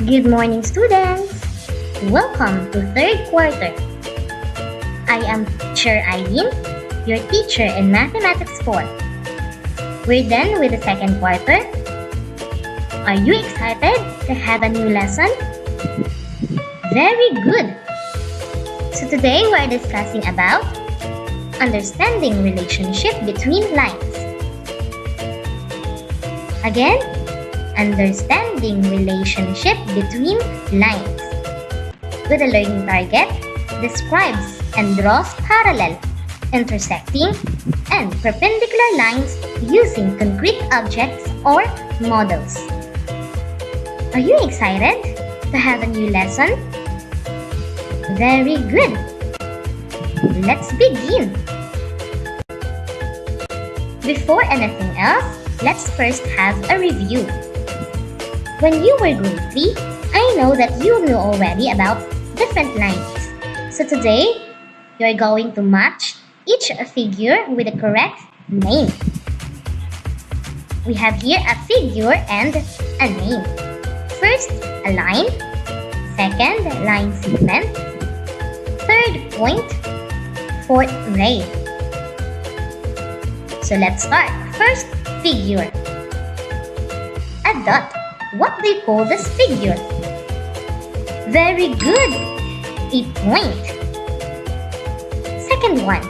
Good morning, students! Welcome to third quarter. I am Teacher Eileen, your teacher in Mathematics 4. We're done with the second quarter. Are you excited to have a new lesson? Very good! So today we're discussing about understanding relationship between lines. Again, understanding relationship between lines. With a learning target, describes and draws parallel, intersecting, and perpendicular lines using concrete objects or models. Are you excited to have a new lesson? Very good! Let's begin! Before anything else, let's first have a review. When you were grade 3, I know that you knew already about different lines. So today, you're going to match each figure with the correct name. We have here a figure and a name. First, a line. Second, line segment. Third point, fourth ray. So let's start. First, figure. A dot. What do you call this figure? Very good! A point. Second one.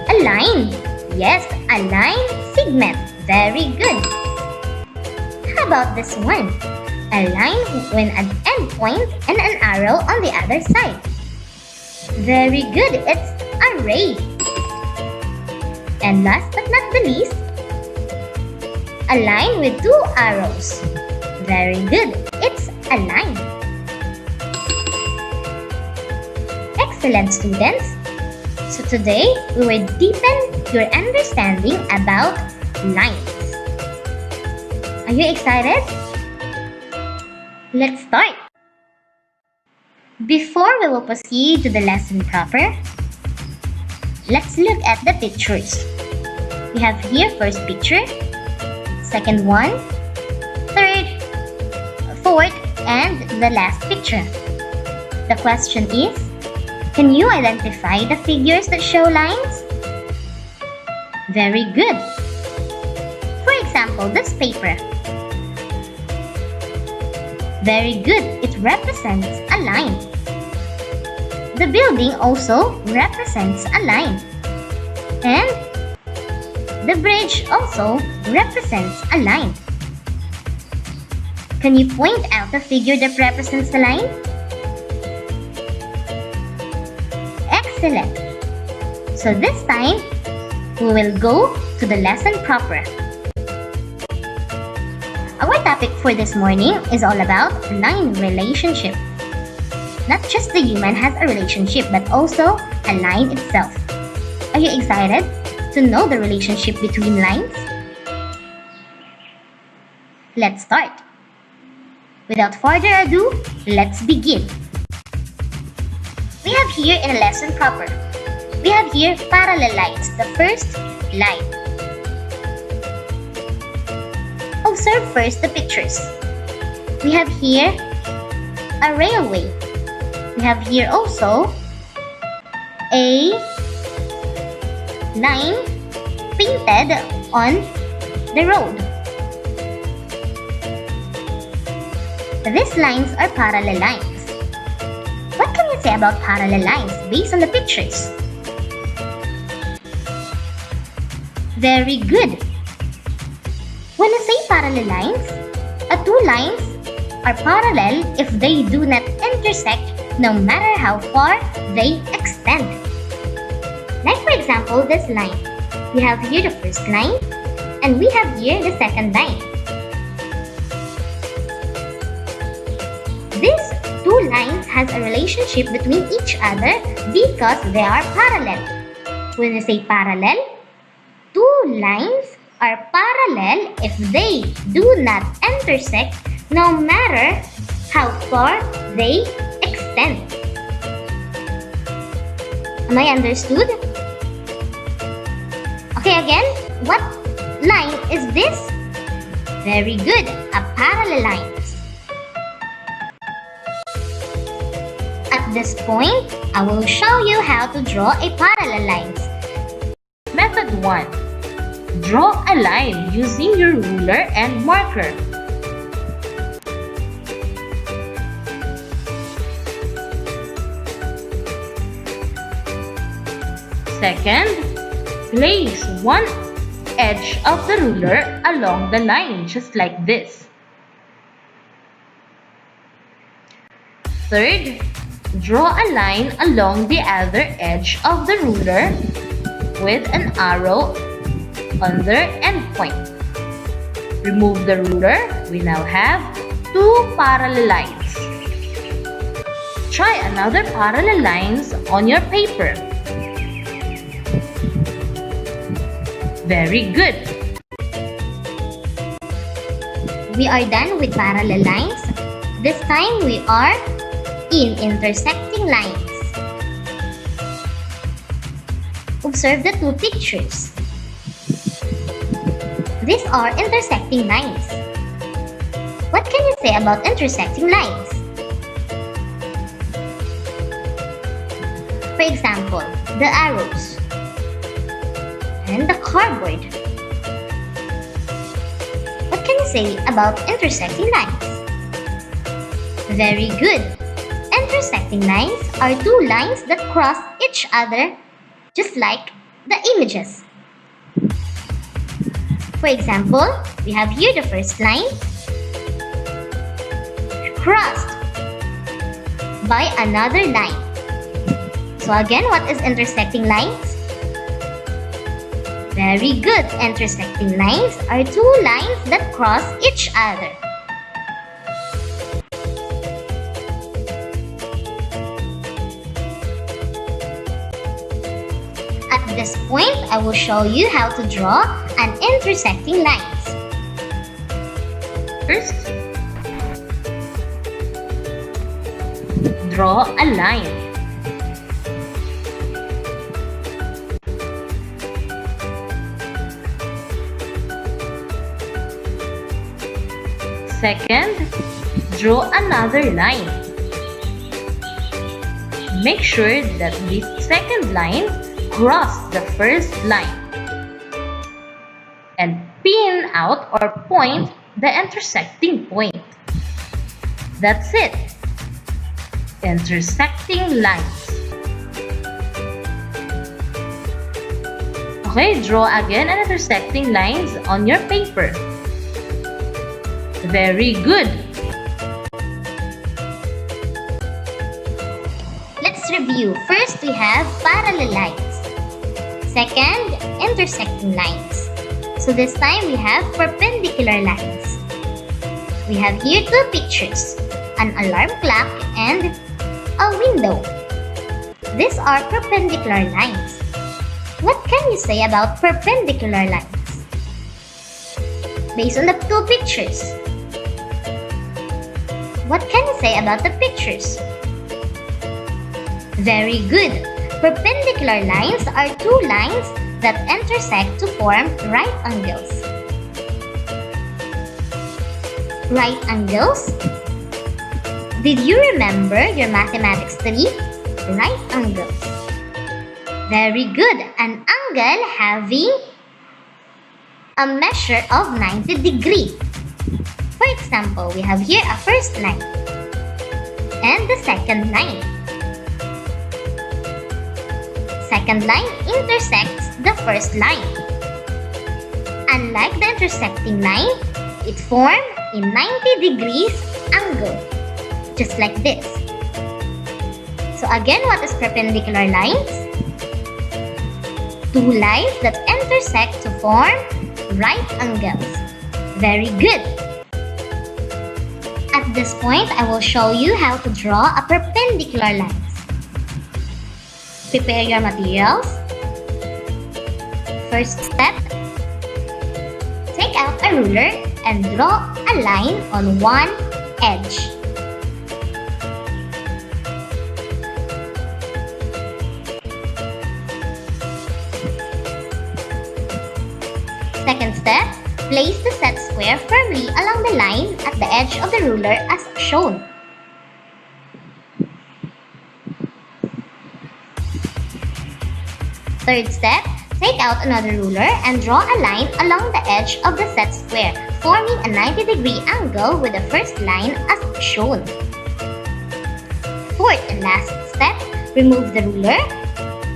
A line. Yes, a line segment. Very good. How about this one? A line with an end point and an arrow on the other side. Very good. It's a ray. And last but not the least, a line with two arrows. Very good. It's a line. Excellent, students. So today, we will deepen your understanding about lines. Are you excited? Let's start. Before we will proceed to the lesson proper, let's look at the pictures. We have here first picture, second one, third, fourth, and the last picture. The question is, can you identify the figures that show lines? Very good. For example, this paper. Very good. It represents a line. The building also represents a line. And the bridge also represents a line. Can you point out the figure that represents the line? Excellent! So this time, we will go to the lesson proper. Our topic for this morning is all about line relationship. Not just the human has a relationship, but also a line itself. Are you excited to know the relationship between lines? Let's start. Without further ado, let's begin. We have here in a lesson proper. We have here parallel lines, the first line. Observe first the pictures. We have here a railway. We have here also a line painted on the road. These lines are parallel lines. What can you say about parallel lines based on the pictures? Very good. When I say parallel lines, two lines are parallel if they do not intersect no matter how far they extend. Like for example, this line. We have here the first line and we have here the second line. These two lines has a relationship between each other because they are parallel. When I say parallel, two lines are parallel if they do not intersect no matter how far they extend. Am I understood? Okay, again, what line is this? Very good, a parallel line. At this point, I will show you how to draw a parallel lines. Method 1. Draw a line using your ruler and marker. Second, place one edge of the ruler along the line, just like this. Third, draw a line along the other edge of the ruler with an arrow on their endpoint. Remove the ruler. We now have two parallel lines. Try another parallel lines on your paper. Very good. We are done with parallel lines. This time we are in intersecting lines. Observe the two pictures. These are intersecting lines. What can you say about intersecting lines? For example, the arrows and the cardboard. What can you say about intersecting lines? Very good. Intersecting lines are two lines that cross each other, just like the images. For example, we have here the first line crossed by another line. So again, what is intersecting lines? Very good. Intersecting lines are two lines that cross each other. At this point, I will show you how to draw an intersecting lines. First, draw a line. Second, draw another line. Make sure that this second line crosses the first line. And pin out or point the intersecting point. That's it. Intersecting lines. Okay, draw again an intersecting lines on your paper. Very good. Let's review. First, we have parallel lines. Second, intersecting lines. So this time we have perpendicular lines. We have here two pictures, an alarm clock and a window. These are perpendicular lines. What can you say about perpendicular lines? Based on the two pictures, what can you say about the pictures? Very good. Perpendicular lines are two lines that intersect to form right angles. Right angles? Did you remember your mathematics 3? Right angles. Very good. An angle having a measure of 90 degrees. For example, we have here a first line and the second line. Second line intersects the first line. Unlike the intersecting line, it forms a 90 degrees angle, just like this. So again, what is perpendicular lines? Two lines that intersect to form right angles. Very good. At this point, I will show you how to draw a perpendicular lines. Prepare your materials. First step, take out a ruler and draw a line on one edge. Second step, place the set square firmly along the line at the edge of the ruler as shown. Third step, take out another ruler and draw a line along the edge of the set square, forming a 90-degree angle with the first line as shown. Fourth and last step, remove the ruler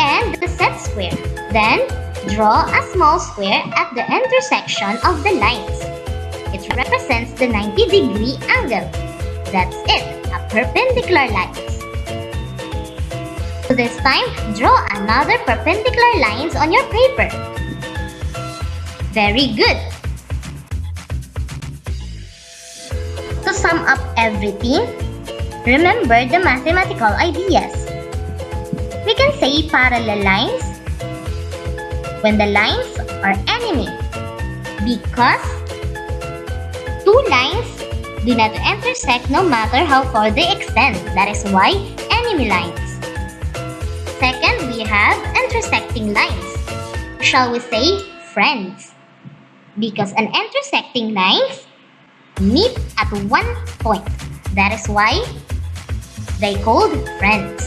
and the set square. Then, draw a small square at the intersection of the lines. It represents the 90-degree angle. That's it, a perpendicular line. So this time, draw another perpendicular lines on your paper. Very good. To sum up everything, remember the mathematical ideas. We can say parallel lines when the lines are enemy because two lines do not intersect no matter how far they extend. That is why enemy lines. Second, we have intersecting lines. Shall we say friends? Because an intersecting lines meet at one point. That is why they called friends.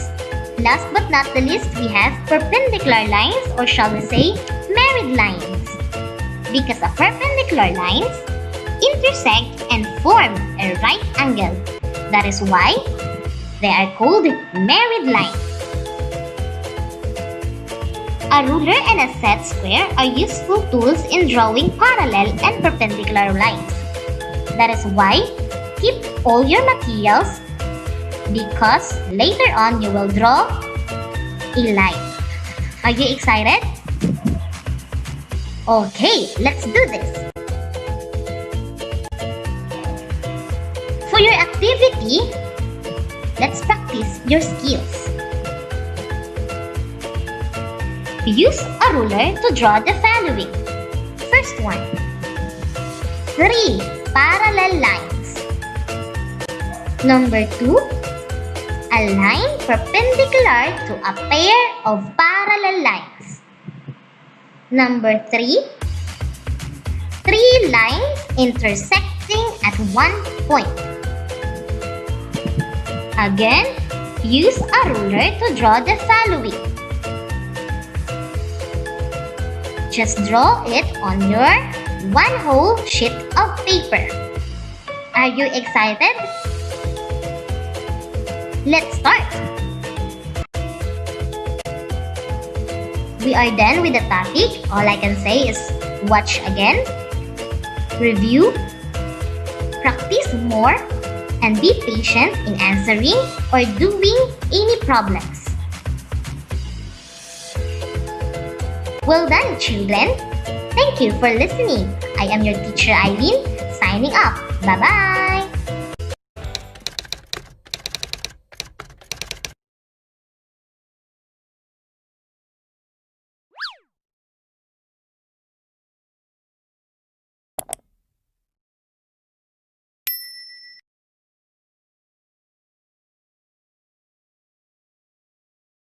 Last but not the least, we have perpendicular lines, or shall we say married lines. Because a perpendicular lines intersect and form a right angle. That is why they are called married lines. A ruler and a set square are useful tools in drawing parallel and perpendicular lines. That is why keep all your materials because later on you will draw a line. Are you excited? Okay, let's do this. For your activity, let's practice your skills. Use a ruler to draw the following. First one, 3 parallel lines. Number 2, a line perpendicular to a pair of parallel lines. Number 3, 3 lines intersecting at one point. Again, use a ruler to draw the following. Just draw it on your one whole sheet of paper. Are you excited? Let's start. We are done with the topic. All I can say is watch again, review, practice more, and be patient in answering or doing any problems. Well done, children. Thank you for listening. I am your teacher, Eileen, signing off. Bye-bye.